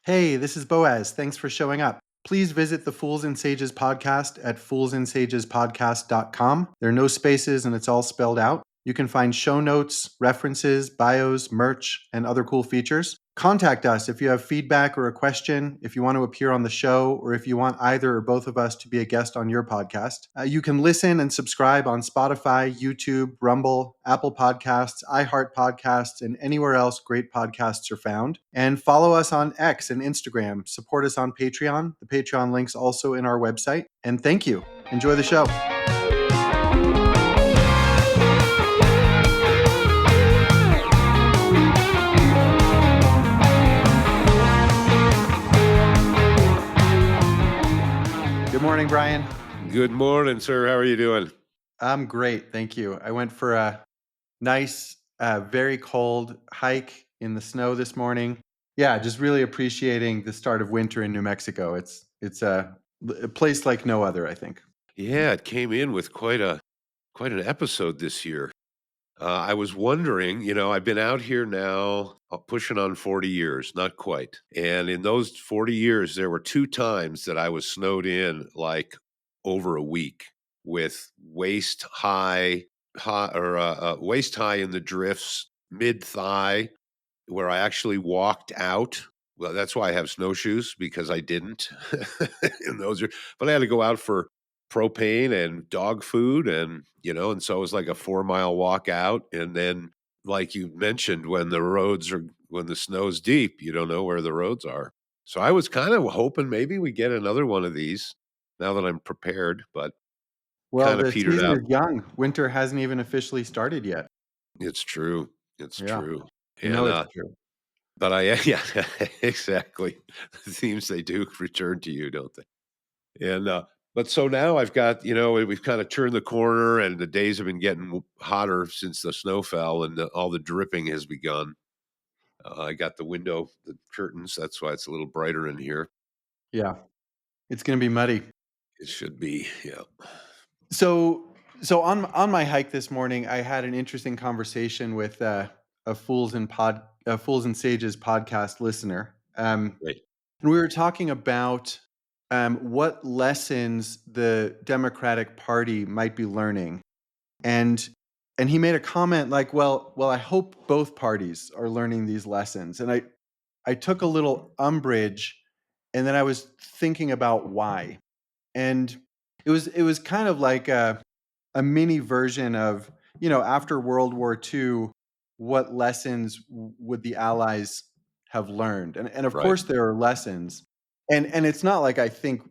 Hey, this is Boaz. Thanks for showing up. Please visit the Fools and Sages podcast at foolsandsagespodcast.com. There are no spaces and it's all spelled out. You can find show notes, references, bios, merch, and other cool features. Contact us if you have feedback or a question, if you want to appear on the show, or if you want either or both of us to be a guest on your podcast. You can listen and subscribe on Spotify, YouTube, Rumble, Apple Podcasts, iHeart Podcasts, and anywhere else great podcasts are found. And follow us on X and Instagram. Support us on Patreon. The Patreon link's also in our website. And thank you. Enjoy the show. Good morning, Brian. Good morning, sir. How are you doing? I'm great, thank you. I went for a nice, very cold hike in the snow this morning. Yeah, just really appreciating the start of winter in New Mexico. It's a place like no other, I think. Yeah, it came in with quite an episode this year. I was wondering, I've been out here now pushing on 40 years, not quite. And in those 40 years, there were 2 times that I was snowed in like over a week with waist high in the drifts, mid thigh, where I actually walked out. Well, that's why I have snowshoes, because I didn't. And but I had to go out for propane and dog food, and so it was like a 4-mile walk out. And then, like you mentioned, when the snow's deep, you don't know where the roads are. So I was kind of hoping maybe we get another one of these now that I'm prepared, but Well, kind of the petered season out. is young. Winter hasn't even officially started yet. It's true. It's Yeah, true. you know And it's true. but yeah, exactly. The themes, they do return to you, don't they? And but so now I've got, we've kind of turned the corner, and the days have been getting hotter since the snow fell, and all the dripping has begun. I got the curtains. That's why it's a little brighter in here. Yeah, it's going to be muddy. It should be, yeah. So, on my hike this morning, I had an interesting conversation with a Fools and Sages podcast listener. Right. And we were talking about what lessons the Democratic Party might be learning, and he made a comment like, "Well, I hope both parties are learning these lessons." And I took a little umbrage, and then I was thinking about why, and it was kind of like a mini version of, after World War II, what lessons would the Allies have learned? And of Right. course there are lessons. And it's not like I think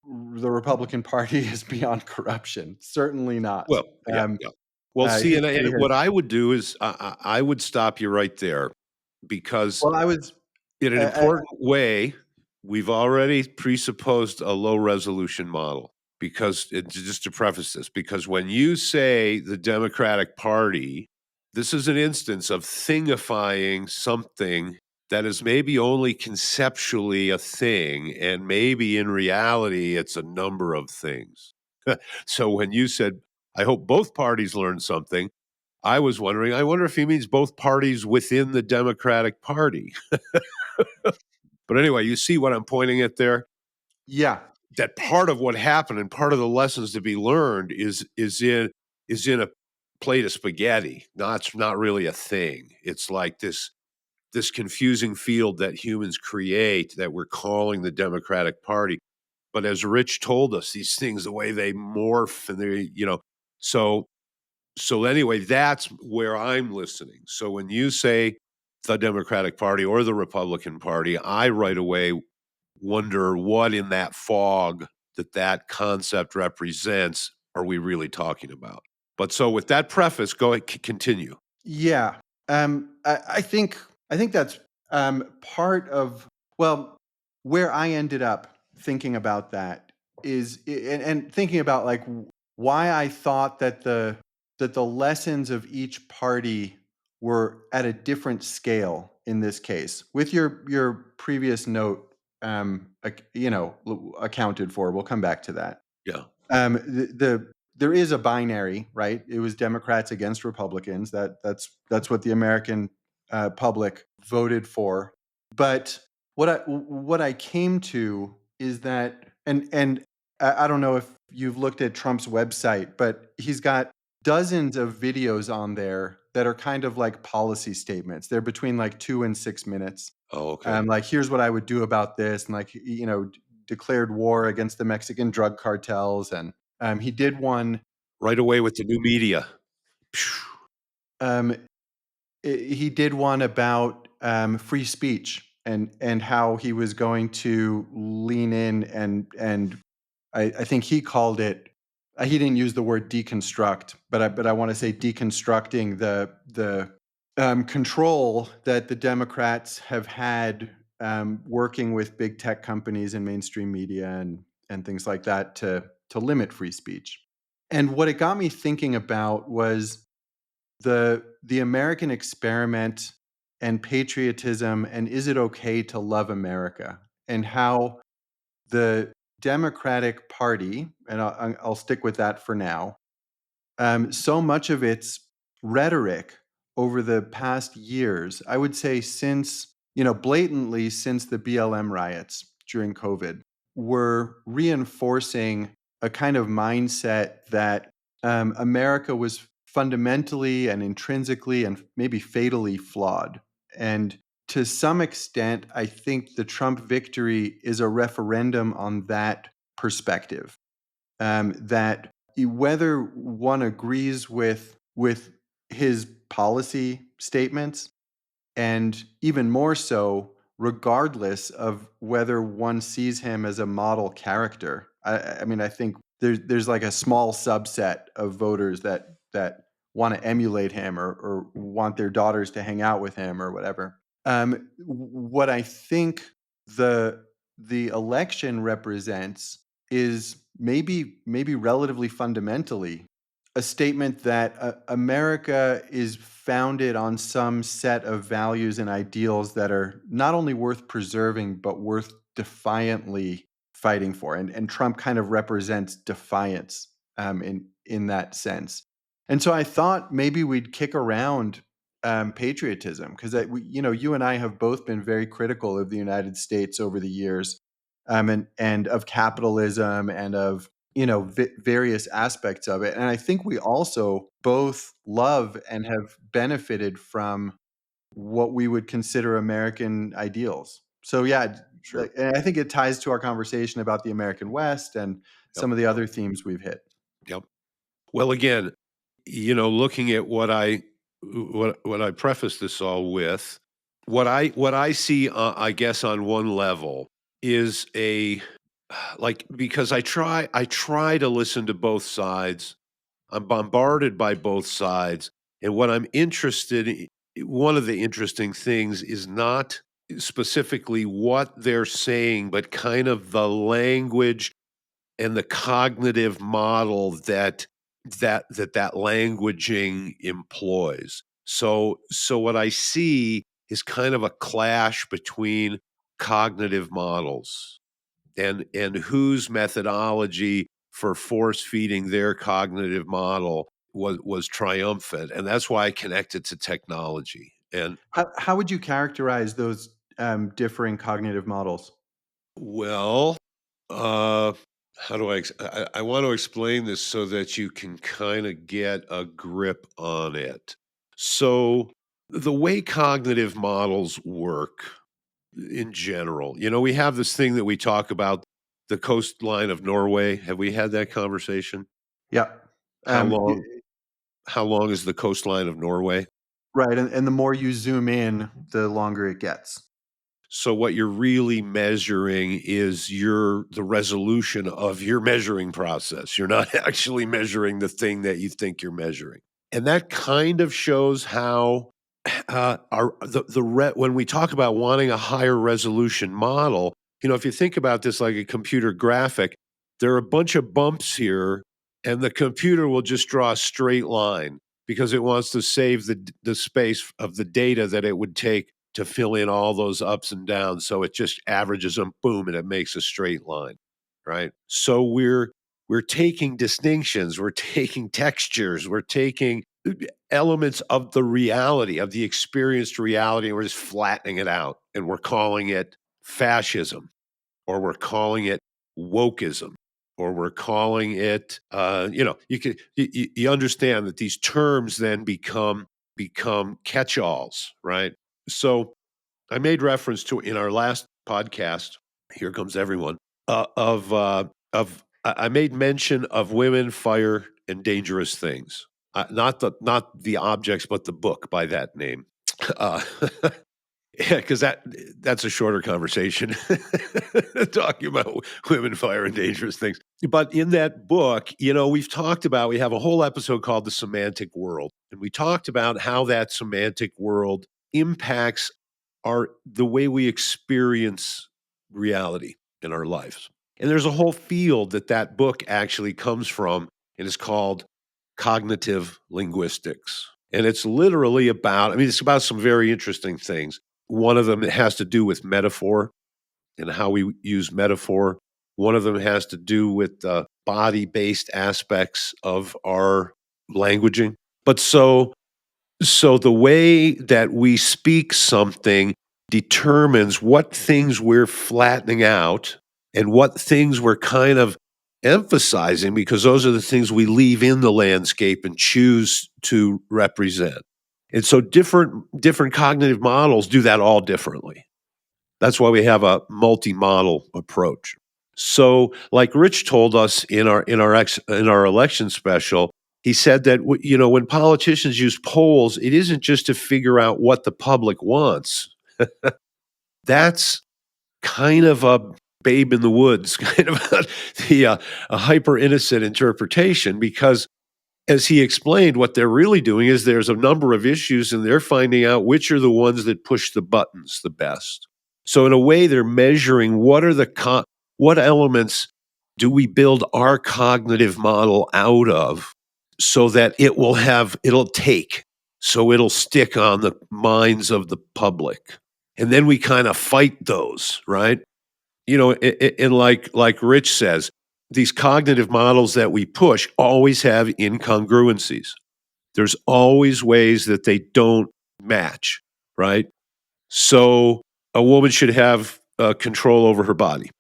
the Republican Party is beyond corruption. Certainly not. Well, yeah, Um, yeah. Well, see, and History what has. I would do is I would stop you right there, because Well, I was. in an important way, we've already presupposed a low resolution model. Because just to preface this, because when you say the Democratic Party, this is an instance of thingifying something that is maybe only conceptually a thing, and maybe in reality it's a number of things. So when you said, I hope both parties learn something, I was wondering, I wonder if he means both parties within the Democratic Party. But anyway, you see what I'm pointing at there? Yeah. That part of what happened and part of the lessons to be learned is in a plate of spaghetti. It's not really a thing. It's like this confusing field that humans create that we're calling the Democratic Party. But as Rich told us, these things, the way they morph, and so anyway, that's where I'm listening. So when you say the Democratic Party or the Republican Party, I right away wonder what in that fog that concept represents are we really talking about. But so with that preface, go ahead, continue. Yeah. I think that's part of, well, where I ended up thinking about that is, and thinking about like why I thought that the lessons of each party were at a different scale in this case. With your previous note, accounted for. We'll come back to that. Yeah. There is a binary, right? It was Democrats against Republicans. That's what the American public voted for. But what I came to is that, and I don't know if you've looked at Trump's website, but he's got dozens of videos on there that are kind of like policy statements. They're between like 2 and 6 minutes. Oh, okay. Like, here's what I would do about this, and like, declared war against the Mexican drug cartels, and he did one. Right away with the new media. Phew. Um, he did one about free speech, and how he was going to lean in, and I think he called it. He didn't use the word deconstruct, but I want to say deconstructing the control that the Democrats have had, working with big tech companies and mainstream media and things like that to limit free speech. And what it got me thinking about was the American experiment and patriotism, and is it okay to love America, and how the Democratic Party, and I'll stick with that for now. So much of its rhetoric over the past years, I would say since, blatantly since the BLM riots during COVID, were reinforcing a kind of mindset that America was fundamentally and intrinsically and maybe fatally flawed. And to some extent, I think the Trump victory is a referendum on that perspective. That whether one agrees with his policy statements, and even more so, regardless of whether one sees him as a model character. I mean, I think there's like a small subset of voters that want to emulate him, or want their daughters to hang out with him or whatever. What I think the the election represents is maybe relatively fundamentally a statement that America is founded on some set of values and ideals that are not only worth preserving, but worth defiantly fighting for. And Trump kind of represents defiance, in that sense. And so I thought maybe we'd kick around patriotism, because you and I have both been very critical of the United States over the years, and of capitalism, and of various aspects of it. And I think we also both love and have benefited from what we would consider American ideals. So yeah, Sure. and I think it ties to our conversation about the American West and Yep. some of the other themes we've hit. Yep. Well, again, looking at what I preface this all with, what I see, I guess on one level is because I try to listen to both sides. I'm bombarded by both sides, and what I'm interested in, one of the interesting things is not specifically what they're saying, but kind of the language and the cognitive model that languaging employs. So what I see is kind of a clash between cognitive models and whose methodology for force feeding their cognitive model was triumphant, and that's why I connected to technology. And How would you characterize those differing cognitive models? well, uh, how do I want to explain this so that you can kind of get a grip on it. So the way cognitive models work in general, we have this thing that we talk about, the coastline of Norway. Have we had that conversation? Yeah. How Y long how long is the coastline of Norway? Right, and the more you zoom in, the longer it gets. So what you're really measuring is the resolution of your measuring process. You're not actually measuring the thing that you think you're measuring. And that kind of shows how our when we talk about wanting a higher resolution model, if you think about this like a computer graphic, there are a bunch of bumps here, and the computer will just draw a straight line because it wants to save the space of the data that it would take to fill in all those ups and downs. So it just averages them, boom, and it makes a straight line, right? So we're taking distinctions, we're taking textures, we're taking elements of the experienced reality, and we're just flattening it out, and we're calling it fascism, or we're calling it wokeism, or we're calling it, you understand that these terms then become catch-alls, right? So I made reference to in our last podcast, Here Comes Everyone, I made mention of Women, Fire, and Dangerous Things. Not the objects, but the book by that name. Uh, yeah, because that's a shorter conversation talking about women, fire, and dangerous things. But in that book, we have a whole episode called The Semantic World. And we talked about how that semantic world impacts the way we experience reality in our lives. And there's a whole field that book actually comes from, and it's called cognitive linguistics. And it's literally it's about some very interesting things. One of them has to do with metaphor and how we use metaphor. One of them has to do with the body-based aspects of our languaging. But so the way that we speak something determines what things we're flattening out and what things we're kind of emphasizing, because those are the things we leave in the landscape and choose to represent. And so different cognitive models do that all differently. That's why we have a multi-model approach. So, like Rich told us in our election special, he said that when politicians use polls, it isn't just to figure out what the public wants. That's kind of a babe in the woods, kind of a hyper innocent interpretation, because as he explained, what they're really doing is there's a number of issues and they're finding out which are the ones that push the buttons the best. So in a way, they're measuring what elements do we build our cognitive model out of so that it'll take, so it'll stick on the minds of the public. And then we kind of fight those, right? And like Rich says, these cognitive models that we push always have incongruencies. There's always ways that they don't match, right? So a woman should have control over her body.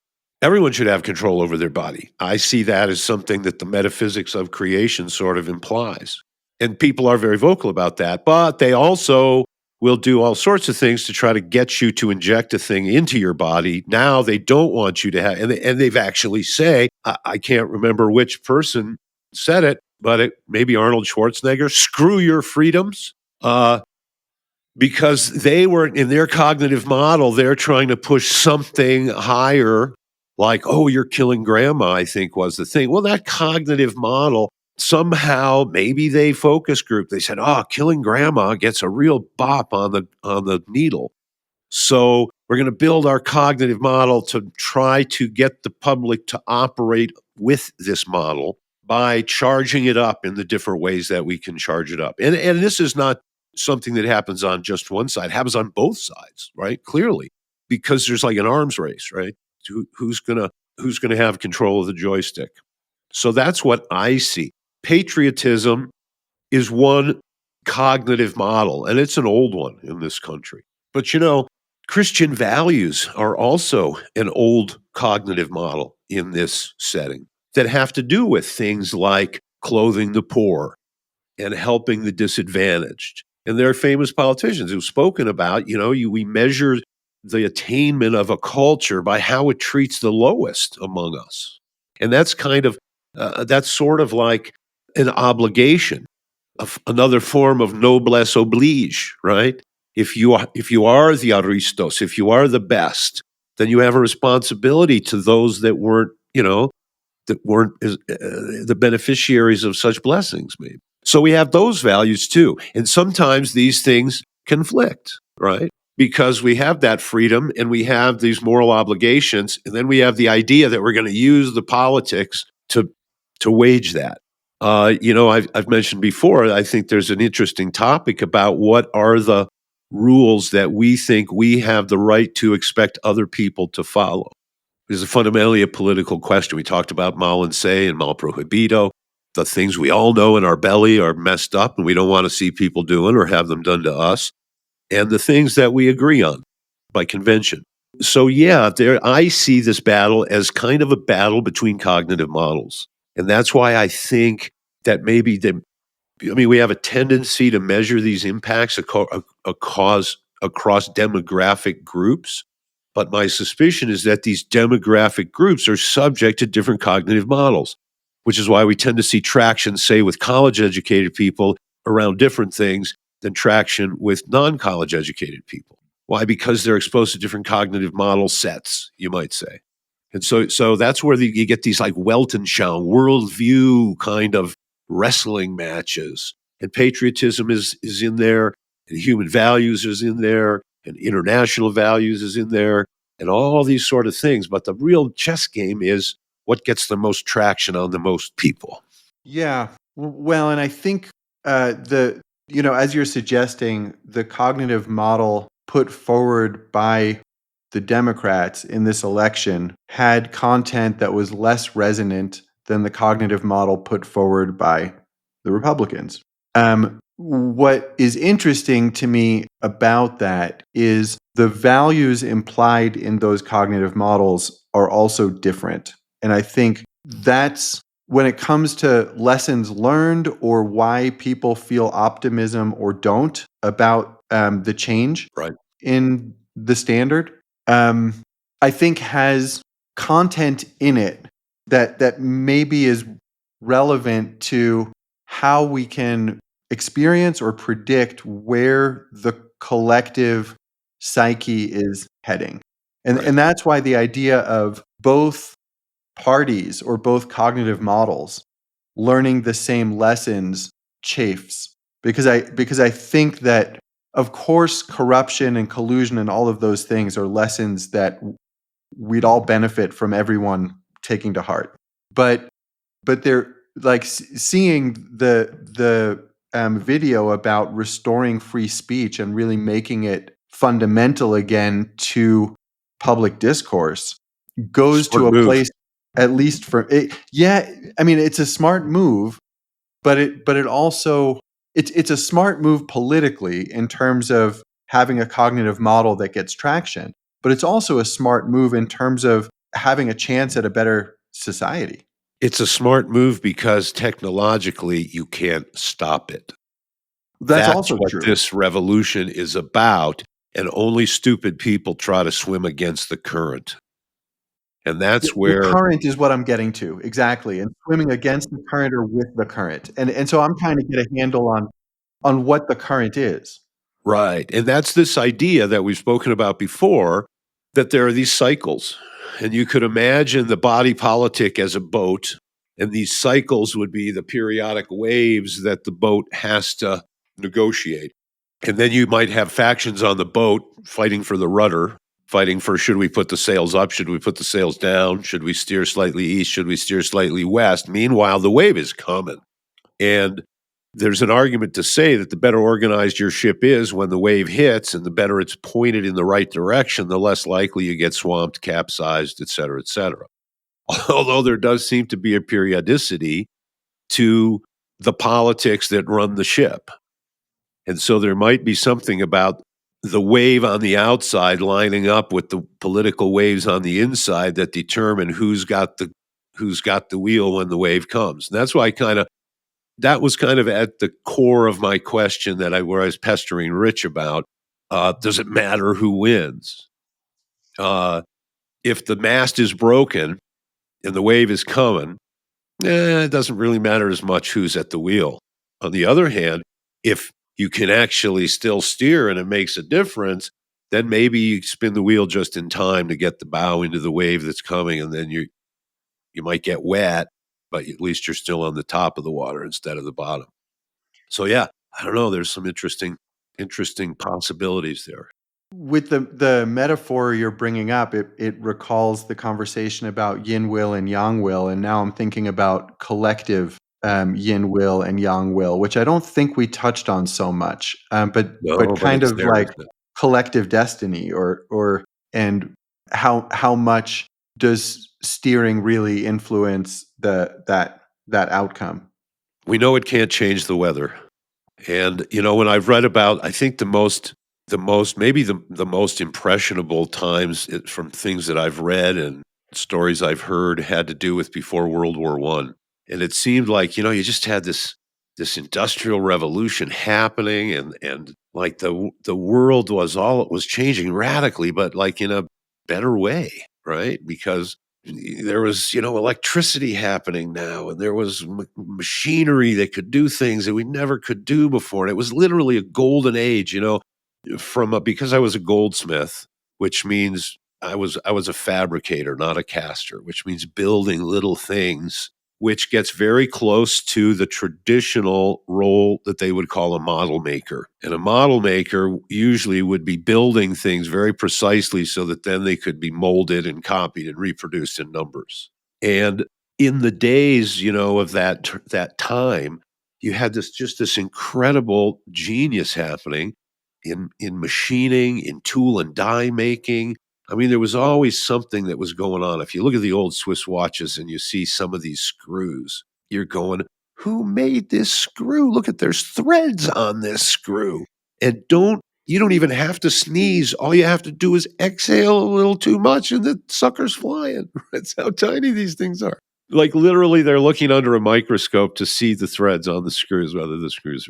Everyone should have control over their body. I see that as something that the metaphysics of creation sort of implies. And people are very vocal about that, but they also will do all sorts of things to try to get you to inject a thing into your body. Now they don't want you to have, and they've actually I can't remember which person said it, but maybe Arnold Schwarzenegger, screw your freedoms. Because they were in their cognitive model, they're trying to push something higher, like, oh, you're killing grandma, I think was the thing. Well, that cognitive model, somehow, maybe they focus group, they said, oh, killing grandma gets a real bop on the needle. So we're going to build our cognitive model to try to get the public to operate with this model by charging it up in the different ways that we can charge it up. And this is not something that happens on just one side, it happens on both sides, right? Clearly, because there's like an arms race, right? Who's gonna have control of the joystick? So that's what I see. Patriotism is one cognitive model, and it's an old one in this country. But Christian values are also an old cognitive model in this setting that have to do with things like clothing the poor and helping the disadvantaged. And there are famous politicians who've spoken about, we measure the attainment of a culture by how it treats the lowest among us. And that's sort of like an obligation, of another form of noblesse oblige, right? If you are the aristos, if you are the best, then you have a responsibility to those that weren't, the beneficiaries of such blessings, maybe. So we have those values too. And sometimes these things conflict, right? Because we have that freedom and we have these moral obligations, and then we have the idea that we're going to use the politics to wage that. I've mentioned before, I think there's an interesting topic about what are the rules that we think we have the right to expect other people to follow. It's fundamentally a political question. We talked about mal in se and mal prohibido. The things we all know in our belly are messed up and we don't want to see people doing or have them done to us. And the things that we agree on by convention. So yeah, there I see this battle as kind of a battle between cognitive models. And that's why I think that maybe we have a tendency to measure these impacts across demographic groups, but my suspicion is that these demographic groups are subject to different cognitive models, which is why we tend to see traction, say, with college-educated people around different things than traction with non-college educated people. Why? Because they're exposed to different cognitive model sets, you might say. And so that's where you get these like Weltanschauung worldview kind of wrestling matches. And patriotism is in there, and human values is in there, and international values is in there, and all these sort of things. But the real chess game is what gets the most traction on the most people. Yeah. Well, and I think the as you're suggesting, the cognitive model put forward by the Democrats in this election had content that was less resonant than the cognitive model put forward by the Republicans. What is interesting to me about that is the values implied in those cognitive models are also different. And I think that's when it comes to lessons learned or why people feel optimism or don't about the change Right. in the standard, um, I think has content in it that maybe is relevant to how we can experience or predict where the collective psyche is heading. Right. And that's why the idea of both parties or both cognitive models learning the same lessons chafes because I think that of course corruption and collusion and all of those things are lessons that we'd all benefit from everyone taking to heart. But they're like seeing the video about restoring free speech and really making it fundamental again to public discourse goes Smart to a move. place, at least for it. Yeah, I mean it's a smart move, but it also it's a smart move politically in terms of having a cognitive model that gets traction, but it's also a smart move in terms of having a chance at a better society. It's a smart move because technologically you can't stop it. That's That's also what true. this revolution is about, and only stupid people try to swim against the current. And The that's the where current is what I'm getting to, exactly, and swimming against the current or with the current, and so I'm trying to get a handle on what the current is. right, and that's this idea that we've spoken about before, that there are these cycles, and you could imagine the body politic as a boat, and these cycles would be the periodic waves that the boat has to negotiate. And then you might have factions on the boat fighting for the rudder, fighting for should we put the sails up? Should we put the sails down? Should we steer slightly east? Should we steer slightly west? Meanwhile, the wave is coming. And there's an argument to say that the better organized your ship is when the wave hits and the better it's pointed in the right direction, the less likely you get swamped, capsized, et cetera, et cetera. Although there does seem to be a periodicity to the politics that run the ship. And so there might be something about the wave on the outside lining up with the political waves on the inside that determine who's got the wheel when the wave comes. And that's why that was kind of at the core of my question where I was pestering Rich about. Does it matter who wins? Uh, if the mast is broken and the wave is coming, it doesn't really matter as much who's at the wheel. On the other hand, if you can actually still steer and it makes a difference, then maybe you spin the wheel just in time to get the bow into the wave that's coming, and then you might get wet, but at least you're still on the top of the water instead of the bottom. So yeah, I don't know. There's some interesting possibilities there. With the metaphor you're bringing up, it recalls the conversation about yin will and yang will, and now I'm thinking about collective yin will and yang will, which I don't think we touched on so much, but No, but kind it's of there, like isn't it? collective destiny, or and how much does steering really influence that outcome? We know it can't change the weather. And, when I've read about, I think the most impressionable times from things that I've read and stories I've heard had to do with before World War One, and it seemed like you just had this industrial revolution happening, and like the world was all it was changing radically, but like in a better way, right? Because there was electricity happening now, and there was machinery that could do things that we never could do before, and it was literally a golden age, because I was a goldsmith, which means I was a fabricator, not a caster, which means building little things, which gets very close to the traditional role that they would call a model maker. And a model maker usually would be building things very precisely so that then they could be molded and copied and reproduced in numbers. And in the days, of that time, you had this incredible genius happening in machining, in tool and die making. I mean, there was always something that was going on. If you look at the old Swiss watches and you see some of these screws, you're going, "Who made this screw? Look at there's threads on this screw." And you don't even have to sneeze. All you have to do is exhale a little too much and the sucker's flying. That's how tiny these things are. Like literally they're looking under a microscope to see the threads on the screws, whether the screws,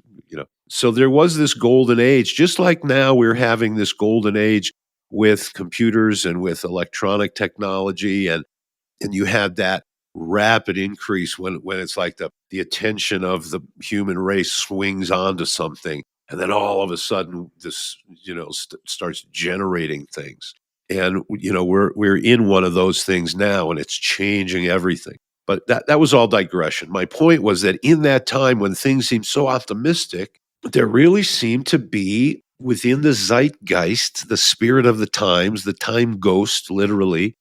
So there was this golden age, just like now we're having this golden age with computers and with electronic technology, and you had that rapid increase when it's like the attention of the human race swings onto something, and then all of a sudden this starts generating things, and we're in one of those things now, and it's changing everything. But that was all digression. My point was that in that time when things seemed so optimistic, there really seemed to be within the zeitgeist, the spirit of the times, the time ghost, literally,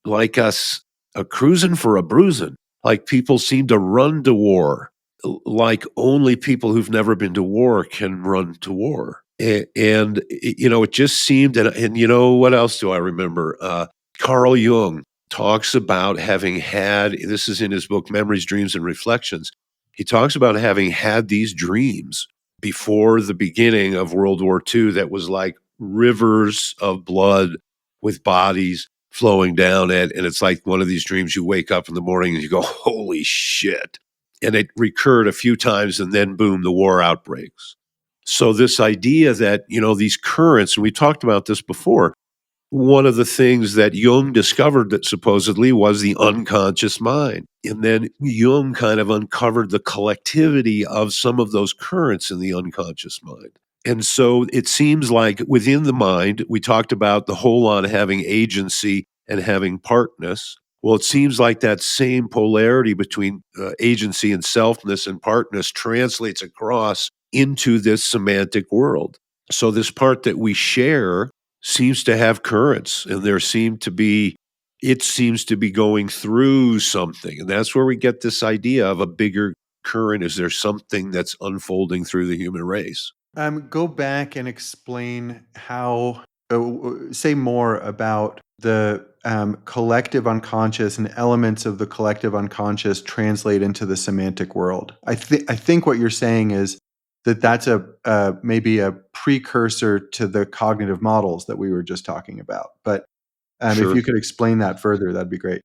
like us a cruising for a bruising. Like people seem to run to war, like only people who've never been to war can run to war. And it just seemed, and what else do I remember? Carl Jung talks about having had, this is in his book, Memories, Dreams, and Reflections. He talks about having had these dreams before the beginning of World War II that was like rivers of blood with bodies flowing down it. And it's like one of these dreams you wake up in the morning and you go, holy shit. And it recurred a few times and then boom, the war outbreaks. So this idea that, these currents, and we talked about this before, one of the things that Jung discovered that supposedly was the unconscious mind. And then Jung kind of uncovered the collectivity of some of those currents in the unconscious mind. And so it seems like within the mind, we talked about the holon having agency and having partness. Well, it seems like that same polarity between agency and selfness and partness translates across into this semantic world. So, this part that we share seems to have currents, and it seems to be going through something. And that's where we get this idea of a bigger current. Is there something that's unfolding through the human race? Go back and explain how, say more about the collective unconscious and elements of the collective unconscious translate into the semantic world. I think what you're saying is that that's maybe a precursor to the cognitive models that we were just talking about. But if Sure. you could explain that further, that'd be great.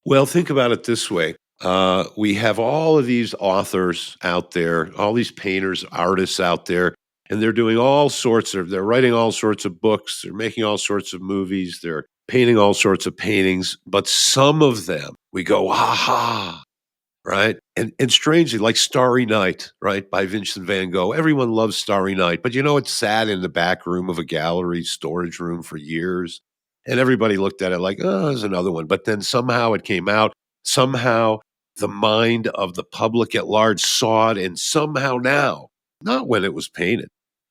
Well, think about it this way. We have all of these authors out there, all these painters, artists out there, and they're writing all sorts of books, they're making all sorts of movies, they're painting all sorts of paintings, but some of them we go, aha, right? And strangely, like Starry Night, right, by Vincent van Gogh. Everyone loves Starry Night, but it sat in the back room of a gallery storage room for years. And everybody looked at it like, oh, there's another one. But then somehow it came out. Somehow the mind of the public at large saw it. And somehow now, not when it was painted,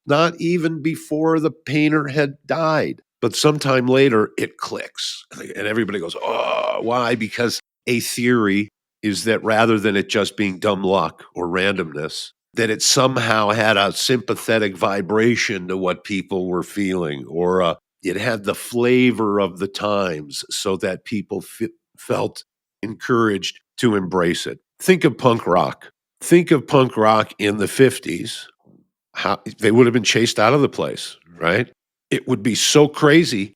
not even before the painter had died, but sometime later it clicks. And everybody goes, oh, why? Because a theory is that rather than it just being dumb luck or randomness, that it somehow had a sympathetic vibration to what people were feeling, or it had the flavor of the times so that people felt encouraged to embrace it. Think of punk rock. Think of punk rock in the 50s. How they would have been chased out of the place, right? It would be so crazy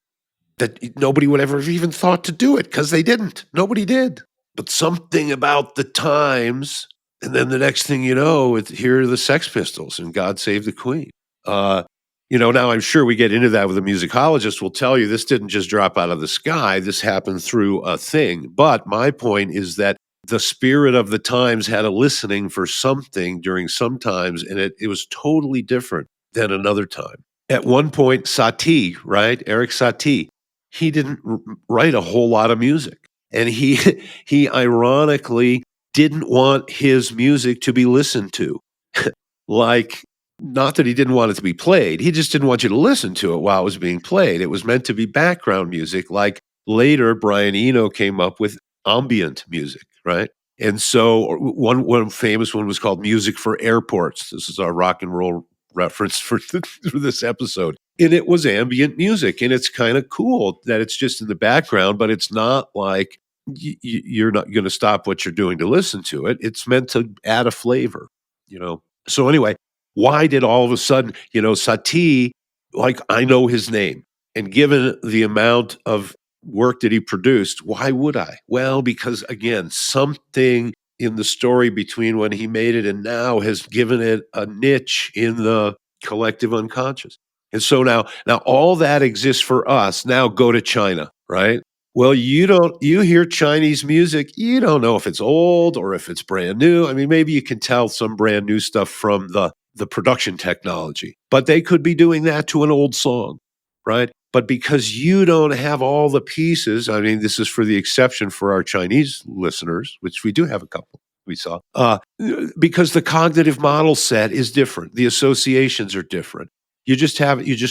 that nobody would ever have even thought to do it because they didn't. Nobody did. But something about the times, and then the next thing you know, here are the Sex Pistols and God Save the Queen. Uh, now I'm sure we get into that with a musicologist will tell you this didn't just drop out of the sky. This happened through a thing. But my point is that the spirit of the times had a listening for something during some times, and it was totally different than another time. At one point, Satie, right? Eric Satie, he didn't write a whole lot of music. And he he ironically didn't want his music to be listened to. Like, not that he didn't want it to be played, he just didn't want you to listen to it while it was being played. It was meant to be background music, like later Brian Eno came up with ambient music, right? And so one famous one was called Music for Airports. This is our rock and roll reference for this episode. And it was ambient music, and it's kind of cool that it's just in the background, but it's not like you're not going to stop what you're doing to listen to it. It's meant to add a flavor. So anyway, why did all of a sudden, Satie, like I know his name, and given the amount of work that he produced, why would I? Well, because again, something in the story between when he made it and now has given it a niche in the collective unconscious. And so now all that exists for us. Now go to China, right? Well, you hear Chinese music, you don't know if it's old or if it's brand new. I mean, maybe you can tell some brand new stuff from the production technology, but they could be doing that to an old song, right? But because you don't have all the pieces, I mean, this is for the exception for our Chinese listeners, which we do have a couple we saw, because the cognitive model set is different. The associations are different. You just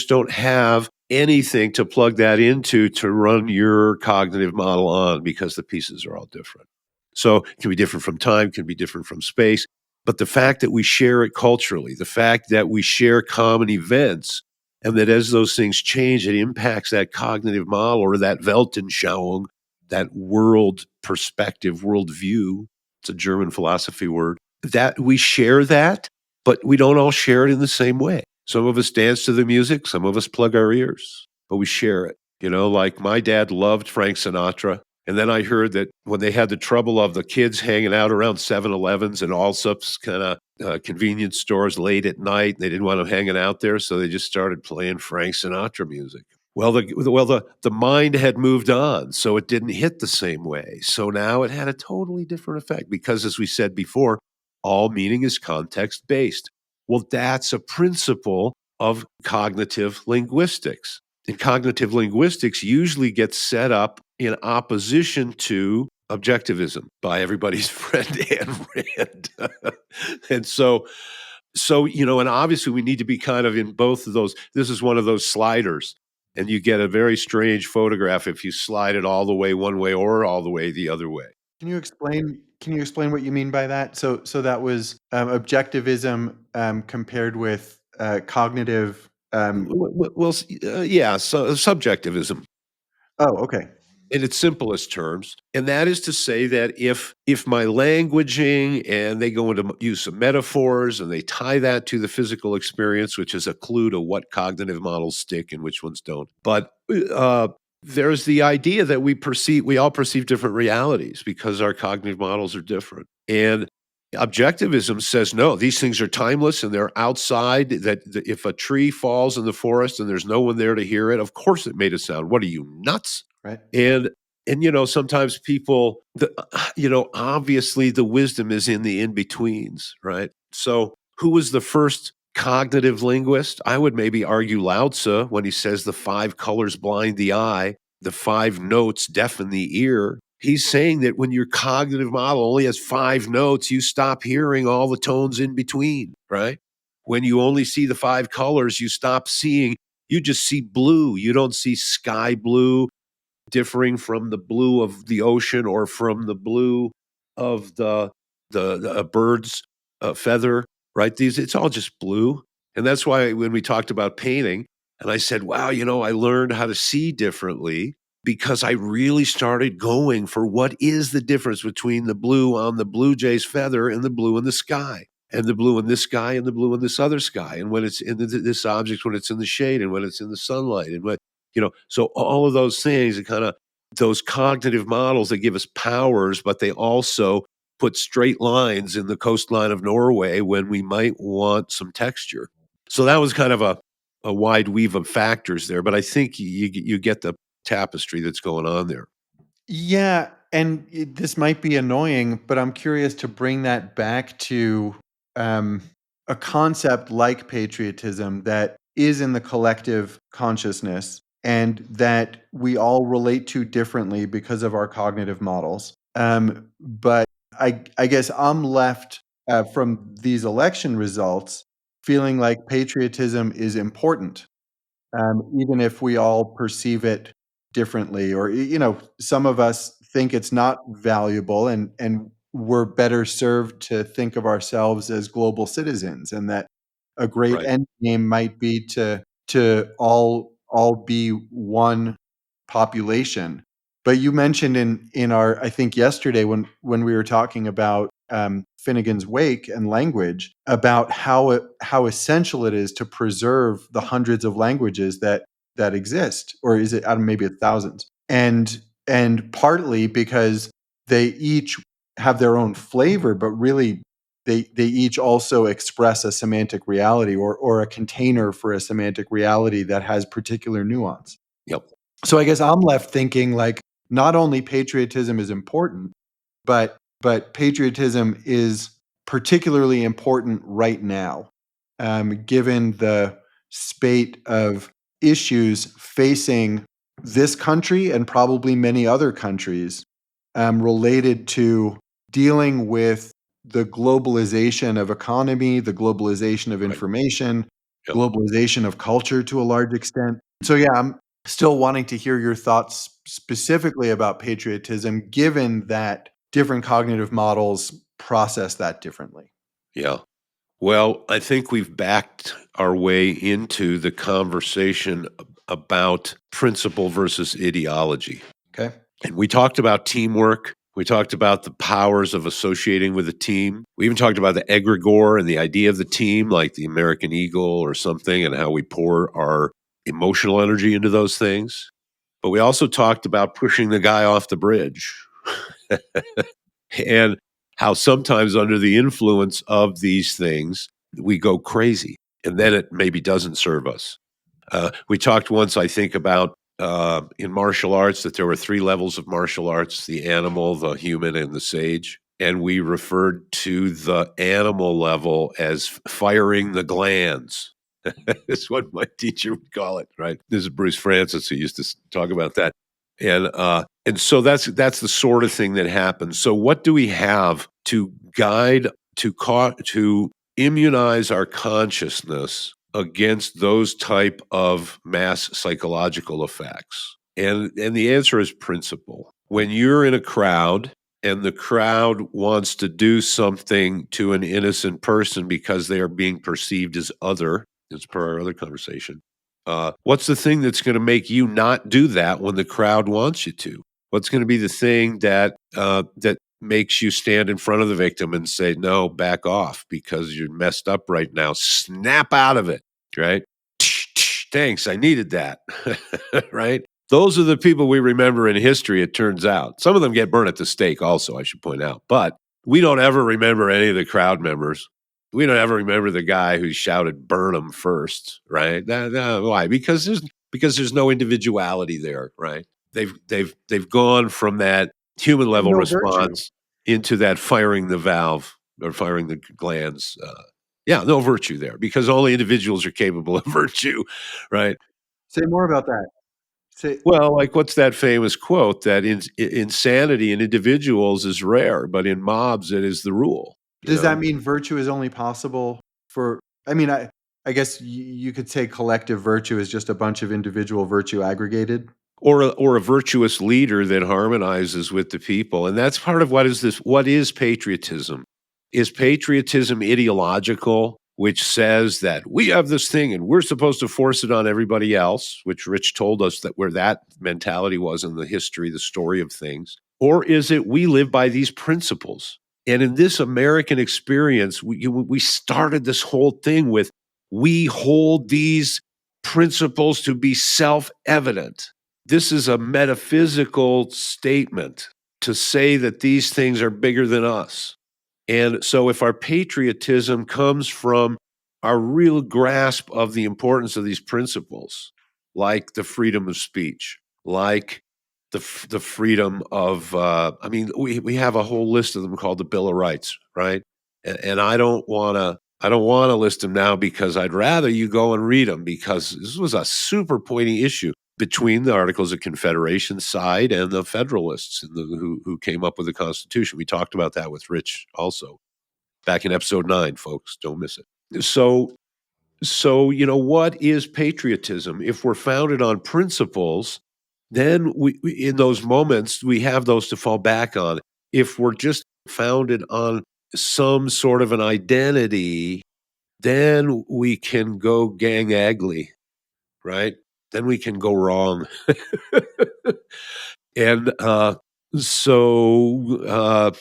don't have anything to plug that into to run your cognitive model on because the pieces are all different. So it can be different from time, can be different from space. But the fact that we share it culturally, the fact that we share common events, and that as those things change, it impacts that cognitive model or that Weltanschauung, that world perspective, world view. It's a German philosophy word. That we share that, but we don't all share it in the same way. Some of us dance to the music, some of us plug our ears, but we share it. Like my dad loved Frank Sinatra. And then I heard that when they had the trouble of the kids hanging out around 7-Elevens and Allsup's kind of convenience stores late at night, they didn't want them hanging out there, so they just started playing Frank Sinatra music. Well, the mind had moved on, so it didn't hit the same way. So now it had a totally different effect because, as we said before, all meaning is context based. Well, that's a principle of cognitive linguistics. And cognitive linguistics usually gets set up in opposition to objectivism by everybody's friend Ayn Rand. And and obviously we need to be kind of in both of those. This is one of those sliders, and you get a very strange photograph if you slide it all the way one way or all the way the other way. Can you explain what you mean by that? So that was objectivism compared with cognitive. Yeah, so subjectivism Oh, okay. in its simplest terms, and that is to say that if my languaging and they go into use of metaphors and they tie that to the physical experience, which is a clue to what cognitive models stick and which ones don't. But there's the idea that we all perceive different realities because our cognitive models are different. And objectivism says no, these things are timeless and they're outside. That if a tree falls in the forest and there's no one there to hear it, of course it made a sound. What are you, nuts? Right. And sometimes people, obviously the wisdom is in the in-betweens, right? So who was the first cognitive linguist? I would maybe argue Lao Tzu when he says the 5 colors blind the eye, the 5 notes deafen the ear. He's saying that when your cognitive model only has 5 notes, you stop hearing all the tones in between, right? When you only see the 5 colors, you stop seeing, you just see blue. You don't see sky blue differing from the blue of the ocean or from the blue of the bird's feather, right? It's all just blue. And that's why when we talked about painting, and I said, wow, I learned how to see differently because I really started going for what is the difference between the blue on the blue jay's feather and the blue in the sky. and the blue in this sky and the blue in this other sky, and when it's in this object, when it's in the shade, and when it's in the sunlight, and what so all of those things are kind of those cognitive models that give us powers, but they also put straight lines in the coastline of Norway when we might want some texture. So that was kind of a wide weave of factors there, but I think you get the tapestry that's going on there. Yeah, and this might be annoying, but I'm curious to bring that back to um, a concept like patriotism that is in the collective consciousness and that we all relate to differently because of our cognitive models. But I guess I'm left from these election results feeling like patriotism is important, even if we all perceive it differently, or some of us think it's not valuable, and we're better served to think of ourselves as global citizens, and that a great Right. end game might be to all be one population. But you mentioned in our, I think yesterday, when we were talking about Finnegan's Wake and language, about how essential it is to preserve the hundreds of languages that exist, or is it, I don't know, maybe thousands, and partly because they each have their own flavor, but really they each also express a semantic reality, or a container for a semantic reality that has particular nuance. Yep. So I guess I'm left thinking, like, not only patriotism is important, but patriotism is particularly important right now, given the spate of issues facing this country and probably many other countries, related to dealing with the globalization of economy, the globalization of Right. information, Yep. globalization of culture to a large extent. So yeah, I'm still wanting to hear your thoughts specifically about patriotism, given that different cognitive models process that differently. Yeah. Well, I think we've backed our way into the conversation about principle versus ideology. Okay. And we talked about teamwork. We talked about the powers of associating with a team. We even talked about the egregore and the idea of the team, like the American Eagle or something, and how we pour our emotional energy into those things. But we also talked about pushing the guy off the bridge and how sometimes under the influence of these things, we go crazy and then it maybe doesn't serve us. We talked once, I think, about in martial arts that there were three levels of martial arts: the animal, the human, and the sage. And we referred to the animal level as firing the glands. That's what my teacher would call it, right? This is Bruce Francis who used to talk about that. And so that's the sort of thing that happens. So what do we have to guide, to immunize our consciousness against those type of mass psychological effects? And the answer is principle. When you're in a crowd and the crowd wants to do something to an innocent person because they are being perceived as other, as per our other conversation, what's the thing that's going to make you not do that when the crowd wants you to? What's going to be the thing that makes you stand in front of the victim and say, "No, back off because you're messed up right now. Snap out of it." Right? Thanks, I needed that. Right? Those are the people we remember in history, it turns out. Some of them get burnt at the stake also, I should point out. But we don't ever remember any of the crowd members. We don't ever remember the guy who shouted "burn him" first, right? Why? Because there's no individuality there, right? They've gone from that human And level no virtue. response into that firing the valve or firing the glands. Yeah, no virtue there because only individuals are capable of virtue, right? Say more about that. Say, Well, like what's that famous quote that insanity in individuals is rare, but in mobs it is the rule, you does that know? mean virtue is only possible for? I mean, I guess you could say collective virtue is just a bunch of individual virtue aggregated. Or a virtuous leader that harmonizes with the people, and that's part of what is patriotism? Is patriotism ideological, which says that we have this thing and we're supposed to force it on everybody else, which Rich told us that where that mentality was in the history, the story of things? Or is it we live by these principles? And in this American experience, we started this whole thing with, we hold these principles to be self-evident. This is a metaphysical statement to say that these things are bigger than us. And so if our patriotism comes from our real grasp of the importance of these principles, like the freedom of speech, like the freedom of, I mean, we have a whole list of them called the Bill of Rights, right? And I don't want to list them now because I'd rather you go and read them, because this was a super pointy issue between the Articles of Confederation side and the Federalists and who came up with the Constitution. We talked about that with Rich also back in episode 9, folks. Don't miss it. So, what is patriotism? If we're founded on principles, then in those moments, we have those to fall back on. If we're just founded on some sort of an identity, then we can go gang ugly, right? Then we can go wrong. And so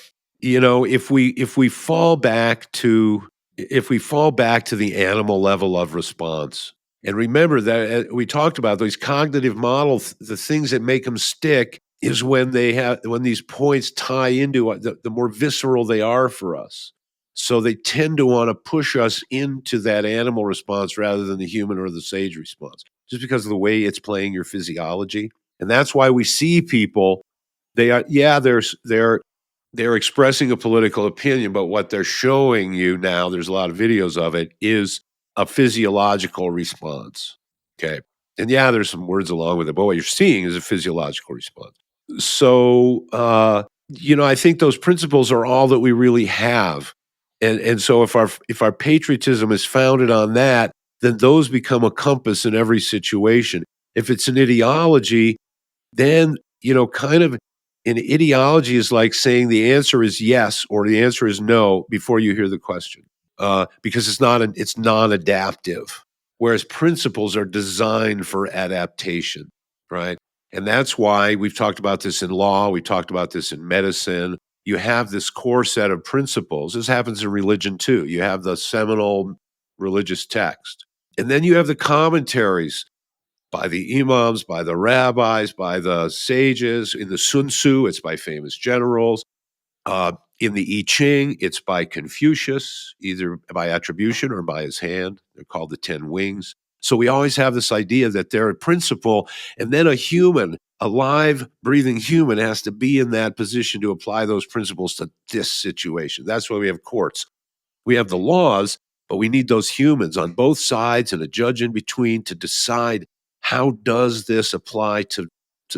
if we fall back to the animal level of response, and remember that we talked about these cognitive models, the things that make them stick is when these points tie into the more visceral they are for us. So they tend to want to push us into that animal response rather than the human or the sage response, just because of the way it's playing your physiology. And that's why we see people, they're expressing a political opinion, but what they're showing you now, there's a lot of videos of it, is a physiological response. Okay. And there's some words along with it, but what you're seeing is a physiological response. So I think those principles are all that we really have. And so if our patriotism is founded on that, then those become a compass in every situation. If it's an ideology, then, kind of an ideology is like saying the answer is yes or the answer is no before you hear the question, because it's non-adaptive. Whereas principles are designed for adaptation, right? And that's why we've talked about this in law, we talked about this in medicine. You have this core set of principles. This happens in religion too. You have the seminal religious text, and then you have the commentaries by the imams, by the rabbis, by the sages. In the Sun Tzu, it's by famous generals. In the I Ching, it's by Confucius, either by attribution or by his hand. They're called the 10 wings. So we always have this idea that they're a principle, and then a human, a live, breathing human, has to be in that position to apply those principles to this situation. That's why we have courts. We have the laws, but we need those humans on both sides and a judge in between to decide, how does this apply to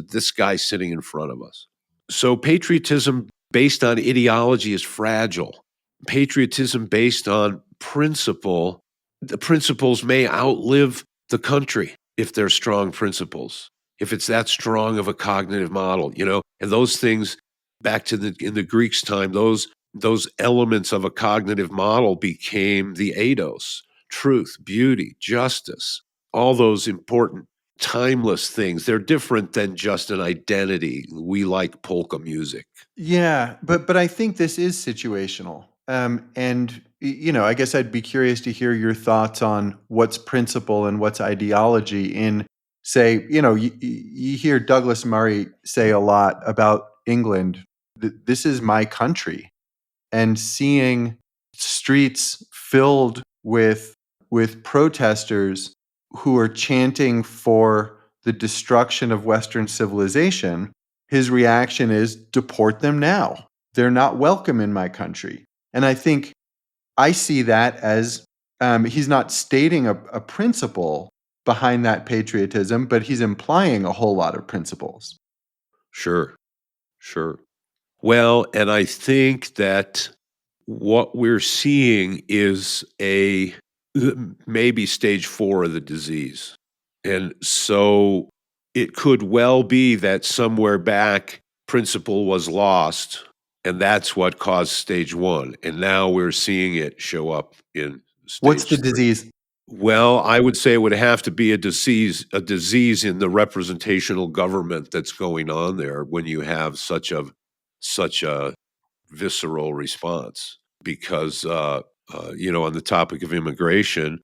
this guy sitting in front of us. So patriotism based on ideology is fragile. Patriotism based on principle, the principles may outlive the country if they're strong principles, if it's that strong of a cognitive model, and those things, back to in the Greeks' time, those elements of a cognitive model became the eidos: truth, beauty, justice, all those important timeless things. They're different than just an identity. We like polka music. Yeah, but I think this is situational. And I guess I'd be curious to hear your thoughts on what's principle and what's ideology in, say, you hear Douglas Murray say a lot about England. This is my country, and seeing streets filled with protesters who are chanting for the destruction of Western civilization, his reaction is deport them now. They're not welcome in my country. And I think I see that as he's not stating a principle behind that patriotism, but he's implying a whole lot of principles. Sure, sure. Well, and I think that what we're seeing is maybe stage 4 of the disease. And so it could well be that somewhere back principle was lost, and that's what caused stage 1. And now we're seeing it show up in What's the stage 3. disease? Well, I would say it would have to be a disease in the representational government that's going on there when you have such a visceral response because, on the topic of immigration,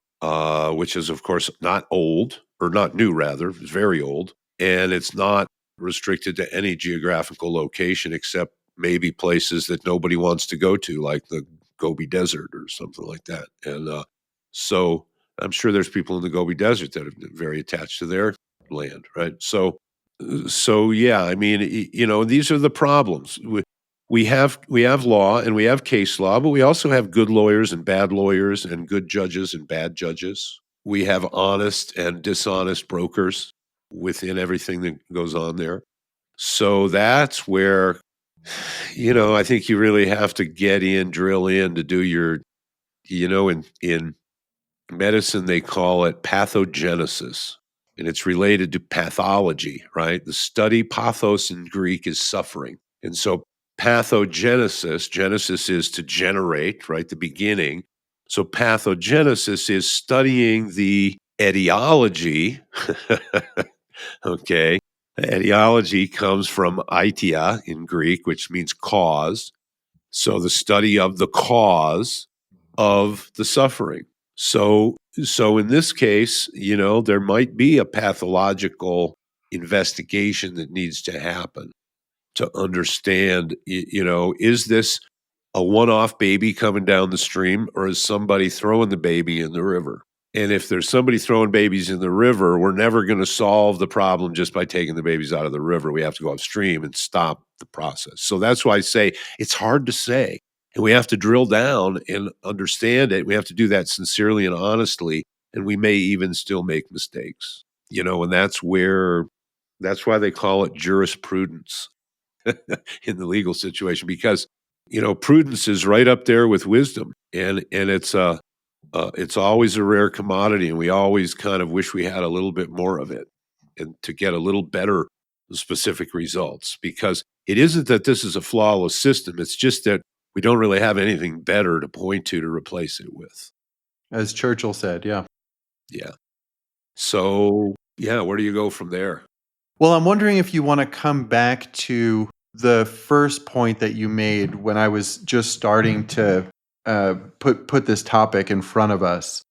which is, of course, not old or not new, rather, it's very old, and it's not restricted to any geographical location except maybe places that nobody wants to go to, like the Gobi Desert or something like that. And so I'm sure there's people in the Gobi Desert that are very attached to their land, right? So yeah, I mean, these are the problems. We have law and we have case law, but we also have good lawyers and bad lawyers and good judges and bad judges. We have honest and dishonest brokers within everything that goes on there. So that's where, I think you really have to drill in to do your, in medicine, they call it pathogenesis, and it's related to pathology, right? The study pathos in Greek is suffering. And so pathogenesis, genesis is to generate, right? The beginning. So pathogenesis is studying the etiology. Okay. Etiology comes from aitia in Greek, which means cause. So the study of the cause of the suffering. So in this case, there might be a pathological investigation that needs to happen to understand, is this a one-off baby coming down the stream, or is somebody throwing the baby in the river? And if there's somebody throwing babies in the river, we're never going to solve the problem just by taking the babies out of the river. We have to go upstream and stop the process. So that's why I say it's hard to say. And we have to drill down and understand it. We have to do that sincerely and honestly. And we may even still make mistakes, and that's why they call it jurisprudence in the legal situation, because, prudence is right up there with wisdom. And it's always a rare commodity, and we always kind of wish we had a little bit more of it and to get a little better specific results, because it isn't that this is a flawless system. It's just that we don't really have anything better to point to replace it with. As Churchill said, yeah. Yeah. So, yeah, where do you go from there? Well, I'm wondering if you want to come back to the first point that you made when I was just starting to put this topic in front of us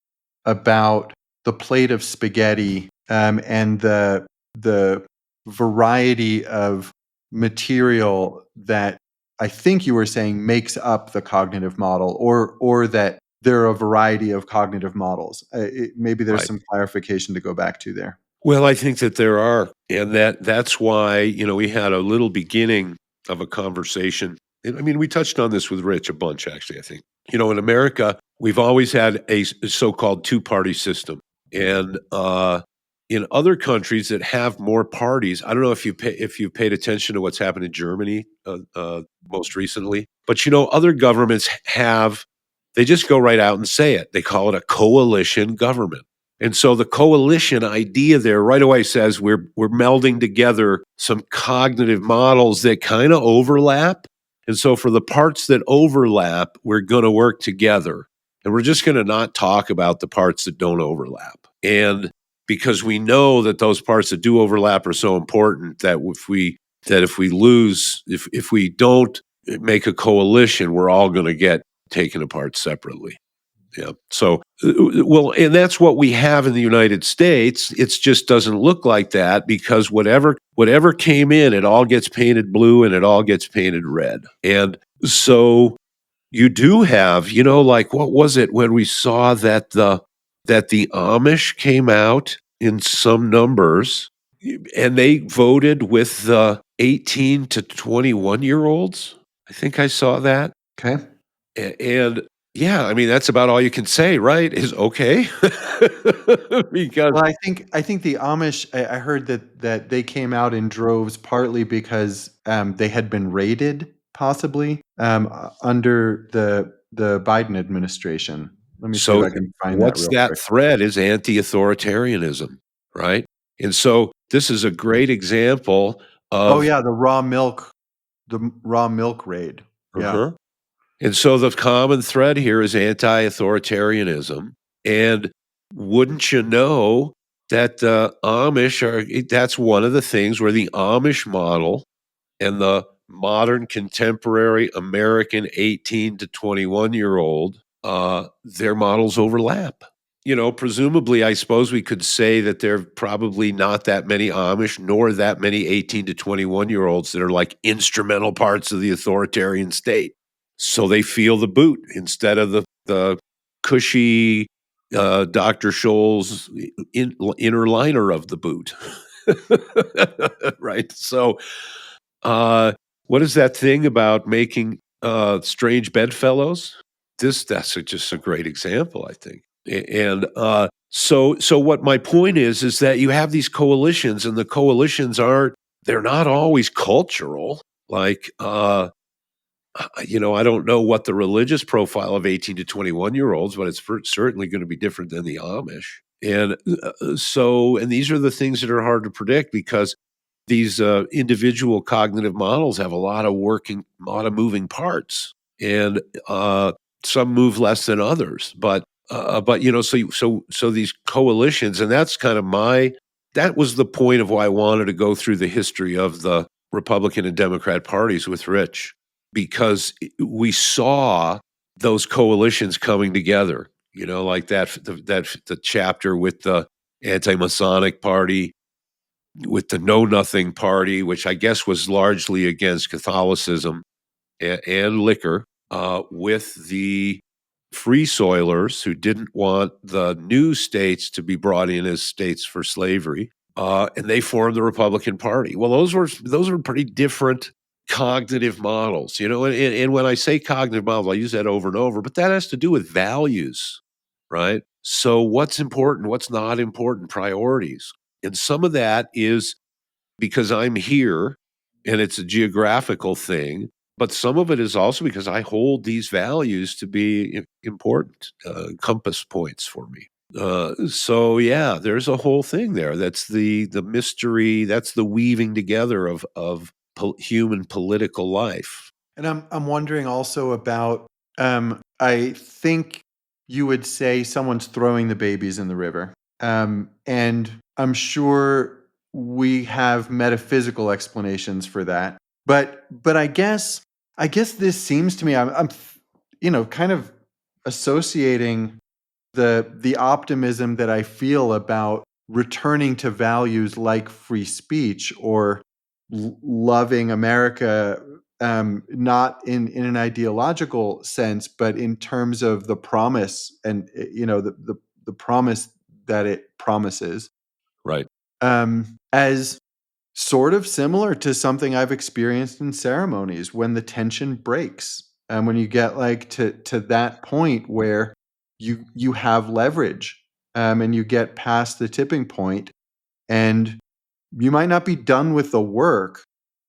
about the plate of spaghetti, and the variety of material that I think you were saying makes up the cognitive model, or that there are a variety of cognitive models. Maybe there's Right. some clarification to go back to there. Well, I think that there are, and that's why, we had a little beginning of a conversation. And, I mean, we touched on this with Rich a bunch, actually, I think. In America, we've always had a so-called two-party system. And in other countries that have more parties, I don't know if you've paid attention to what's happened in Germany most recently, but other governments they just go right out and say it. They call it a coalition government. And so the coalition idea there right away says we're melding together some cognitive models that kind of overlap. And so for the parts that overlap, we're going to work together. And we're just going to not talk about the parts that don't overlap. And because we know that those parts that do overlap are so important that if we don't make a coalition, we're all going to get taken apart separately. Yeah. So, well, and that's what we have in the United States. It just doesn't look like that because whatever came in, it all gets painted blue and it all gets painted red. And so you do have, like what was it when we saw that the Amish came out in some numbers and they voted with the 18 to 21-year-olds? I think I saw that. Okay. And yeah, I mean, that's about all you can say, right? Is okay. Because Well, I think the Amish. I heard that they came out in droves partly because they had been raided, possibly under the Biden administration. Let me see if so I can find that what's real that quick. thread is anti-authoritarianism, right? And so this is a great example Oh of yeah, the raw milk raid. Yeah. uh-huh. And so the common thread here is anti-authoritarianism. And wouldn't you know that the Amish that's one of the things where the Amish model and the modern contemporary American 18 to 21-year-old, their models overlap. Presumably, I suppose we could say that there are probably not that many Amish nor that many 18 to 21-year-olds that are like instrumental parts of the authoritarian state. So they feel the boot instead of the cushy Dr. Scholl's inner liner of the boot. Right. So, uh, what is that thing about making strange bedfellows? That's just a great example, I think. And so what my point is that you have these coalitions, and the coalitions they're not always cultural. Like, I don't know what the religious profile of 18 to 21-year-olds, but it's certainly going to be different than the Amish. And and these are the things that are hard to predict because these individual cognitive models have a lot of moving parts, and some move less than others. But so these coalitions, and that's kind of that was the point of why I wanted to go through the history of the Republican and Democrat parties with Rich, because we saw those coalitions coming together. Like the chapter with the anti-Masonic party, with the Know Nothing party, which I guess was largely against Catholicism and liquor, with the Free Soilers who didn't want the new states to be brought in as states for slavery, and they formed the Republican Party. Well, those were pretty different cognitive models, and when I say cognitive models, I use that over and over, but that has to do with values, right? So what's important, what's not important, priorities. And some of that is because I'm here and it's a geographical thing, but some of it is also because I hold these values to be important compass points for me. So yeah, there's a whole thing there. That's the mystery. That's the weaving together of human political life. And I'm wondering also about I think you would say someone's throwing the babies in the river. And I'm sure we have metaphysical explanations for that. But I guess this seems to me I'm kind of associating the optimism that I feel about returning to values like free speech or loving America, not in an ideological sense, but in terms of the promise and the promise that it promises, Right. as sort of similar to something I've experienced in ceremonies when the tension breaks and when you get like to that point where you have leverage, and you get past the tipping point, and you might not be done with the work,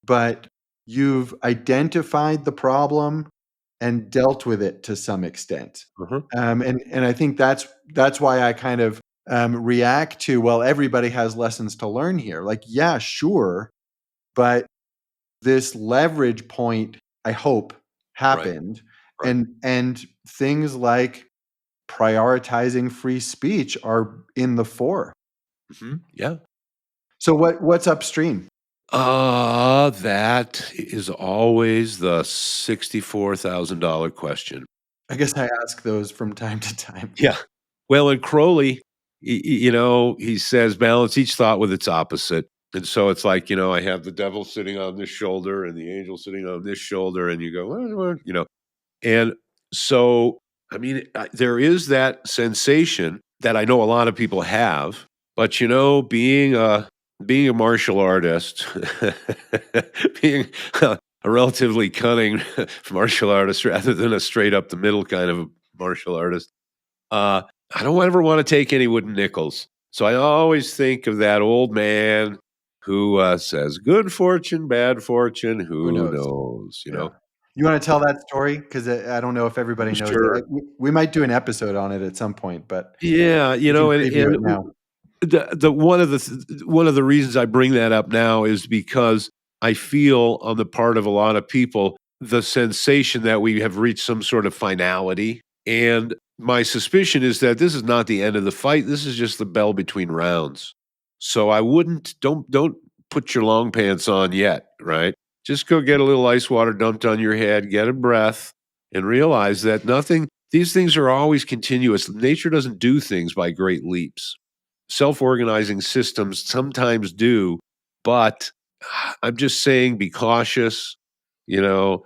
but you've identified the problem and dealt with it to some extent. Uh-huh. And I think that's why I kind of react to, well, everybody has lessons to learn here. Like, yeah, sure, but this leverage point, I hope, Right. happened, Right. and things like prioritizing free speech are in the fore. Yeah. So what's upstream? That is always the $64,000 question. I guess I ask those from time to time. Yeah. Well, and Crowley, he says, balance each thought with its opposite. And so it's like, I have the devil sitting on this shoulder and the angel sitting on this shoulder, and you go, and so, I mean, there is that sensation that I know a lot of people have, but being a martial artist, being a relatively cunning martial artist rather than a straight up the middle kind of martial artist, uh, I don't ever want to take any wooden nickels. So I always think of that old man who says, "Good fortune, bad fortune, Who who knows? knows?" Yeah. You wanna tell that story? 'Cause I don't know if everybody knows it. Sure. We might do an episode on it at some point, but Yeah, we can preview and it now. the one of the reasons I bring that up now is because I feel on the part of a lot of people the sensation that we have reached some sort of finality, and my suspicion is that this is not the end of the fight. This is just the bell between rounds. So I wouldn't don't put your long pants on yet, right? Just go get a little ice water dumped on your head, get a breath, and realize that these things are always continuous. Nature doesn't do things by great leaps. Self-organizing systems sometimes do, but I'm just saying be cautious, you know.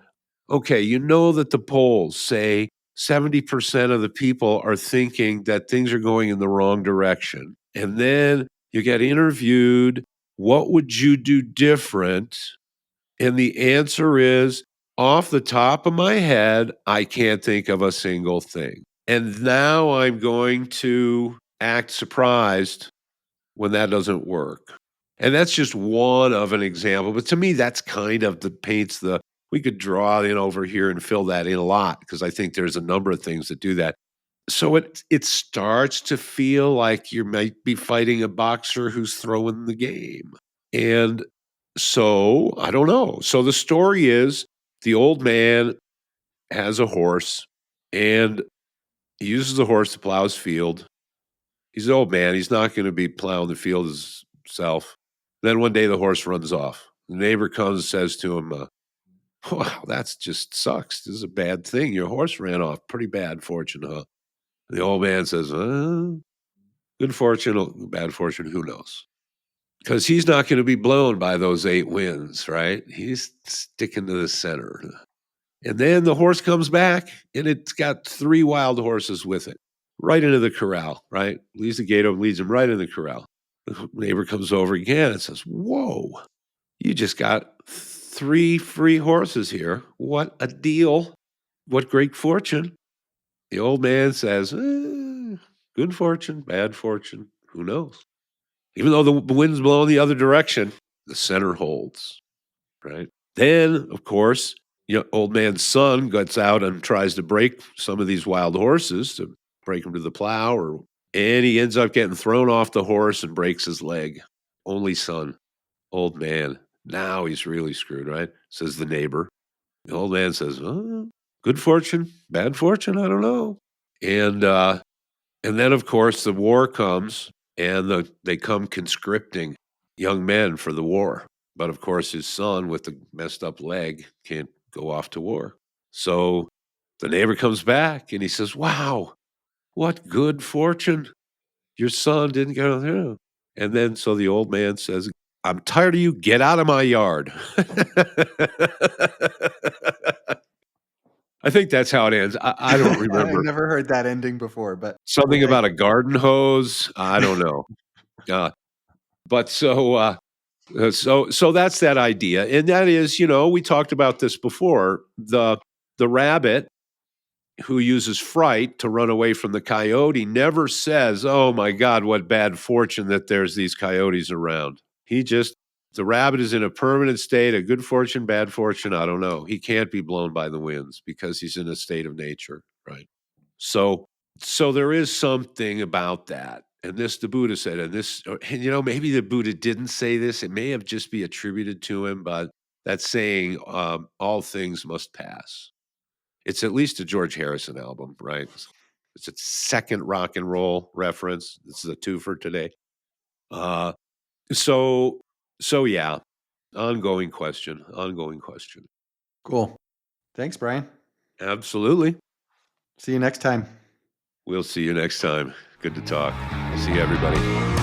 Okay, you know that the polls say 70% of the people are thinking that things are going in the wrong direction. And then you get interviewed, what would you do different? And the answer is, off the top of my head, I can't think of a single thing. And now I'm going to act surprised when that doesn't work. And that's just one of an example. But to me, that's kind of the paints the we could draw in over here and fill that in a lot because I think there's a number of things that do that. So it starts to feel like you might be fighting a boxer who's throwing the game. And so I don't know. So the story is the old man has a horse and he uses the horse to plow his field. He's an old man. He's not going to be plowing the field himself. Then one day the horse runs off. The neighbor comes and says to him, wow, that's just sucks. This is a bad thing. Your horse ran off. Pretty bad fortune, huh? The old man says, good fortune, bad fortune, who knows? Because he's not going to be blown by those 8 winds, right? He's sticking to the center. And then the horse comes back, and it's got 3 wild horses with it, right into the corral, right? Leaves the gate open, leads him right in the corral. The neighbor comes over again and says, whoa, you just got 3 free horses here. What a deal. What great fortune. The old man says, good fortune, bad fortune, who knows? Even though the wind's blowing the other direction, the center holds, right? Then, of course, old man's son gets out and tries to break some of these wild horses to break them to the plow, and he ends up getting thrown off the horse and breaks his leg. Only son, old man. Now he's really screwed, right? Says the neighbor. The old man says, good fortune, bad fortune, I don't know. And then, of course, the war comes, and they come conscripting young men for the war. But, of course, his son with the messed up leg can't go off to war. So the neighbor comes back, and he says, wow, what good fortune. Your son didn't go through. And then so the old man says, I'm tired of you. Get out of my yard. I think that's how it ends. I don't I remember. never heard that ending before, but Something thank about a garden hose. I don't know. Uh, but so that's that idea. And that is, we talked about this before. The rabbit who uses fright to run away from the coyote never says, oh my God, what bad fortune that there's these coyotes around. The rabbit is in a permanent state of good fortune, bad fortune. I don't know. He can't be blown by the winds because he's in a state of nature, right? So, so there is something about that. And this, the Buddha said, and maybe the Buddha didn't say this. It may have just be attributed to him, but that saying, all things must pass. It's at least a George Harrison album, right? It's a second rock and roll reference. This is a two for today. Uh, so, so yeah, ongoing question, ongoing question. cool. Thanks, Brian. Absolutely. See you next time. We'll see you next time. Good to talk. See you, everybody.